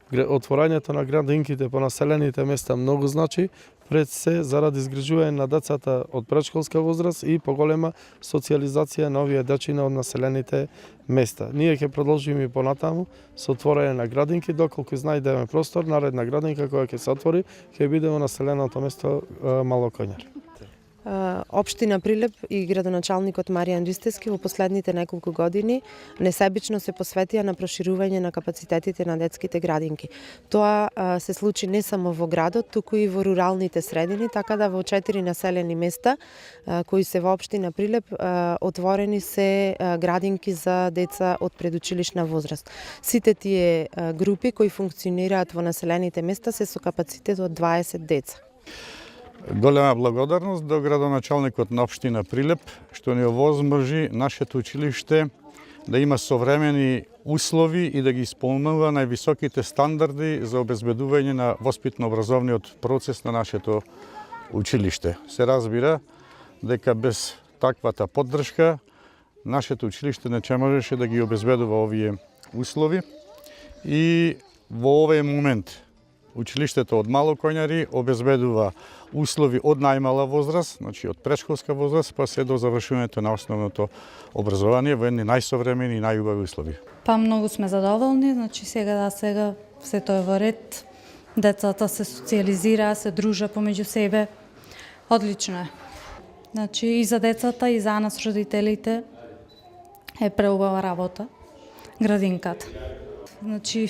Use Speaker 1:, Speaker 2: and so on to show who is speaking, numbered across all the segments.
Speaker 1: Отворањето на градинките по населените места многу значи, пред се заради изгрижување на децата од претшколска возраст и поголема социјализација на овие дечиња од населените места. Ние ќе продолжиме и понатаму со отворање на градинки, доколку изнајдеме простор, наредна градинка која ќе се отвори, ќе биде во населеното место Мало Коњар.
Speaker 2: Општина Прилеп и градоначалникот Маријан Ристевски во последните неколку години несебично се посветија на проширување на капацитетите на детските градинки. Тоа се случи не само во градот, туку и во руралните средини, така да во 4 населени места кои се во општина Прилеп отворени се градинки за деца од предучилишна возраст. Сите тие групи кои функционираат во населените места се со капацитет од 20 деца.
Speaker 3: Голема благодарност до градоначалникот на општина Прилеп што ни овозможи нашето училиште да има современи услови и да ги исполнува највисоките стандарди за обезбедување на воспитно-образовниот процес на нашето училиште. Се разбира дека без таквата поддршка нашето училиште не можеше да ги обезбедува овие услови и во овој момент училиштето од Мало Коњари обезбедува услови од најмала возраст, значи од претшколска возраст, па се до завршувањето на основното образование во едни најсовремени и најубави услови.
Speaker 4: Па многу сме задоволни, значи сега се тоа е во ред. Децата се социјализираа, се дружат помеѓу себе. Одлично е. Значи и за децата и за нас родителите е преубава работа градинката. Значи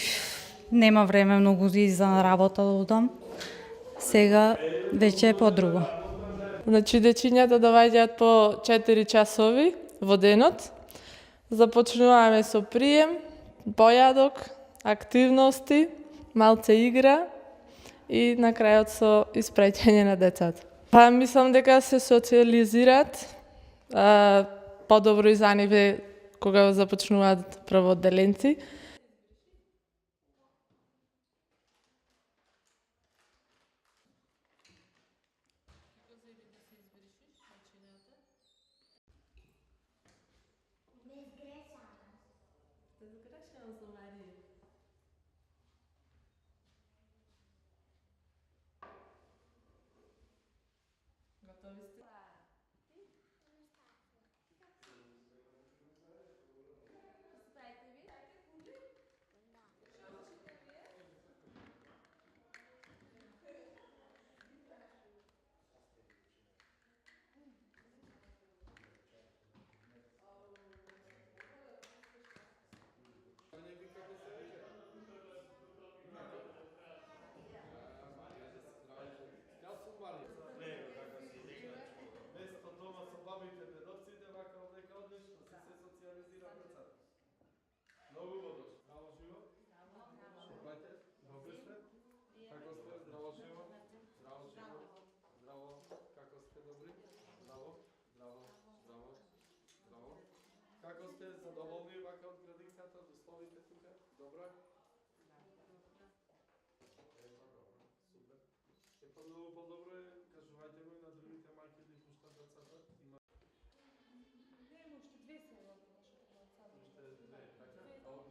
Speaker 4: нема време многу и за работа од дом. Сега веќе е подруго.
Speaker 5: Значи дечињата доаѓаат по 4 часови во денот. Започнуваме со прием, појадок, активности, малце игра и на крајот со испраќање на децата. Па мислам дека се социјализираат подобро и за ниве кога започнуваат првоотделенци. Како сте задоволни вака од градинката, од условите тука? Добро? Супер. Е, па многу подобро е, кажувајте му и на другите мајки да пуштат децата.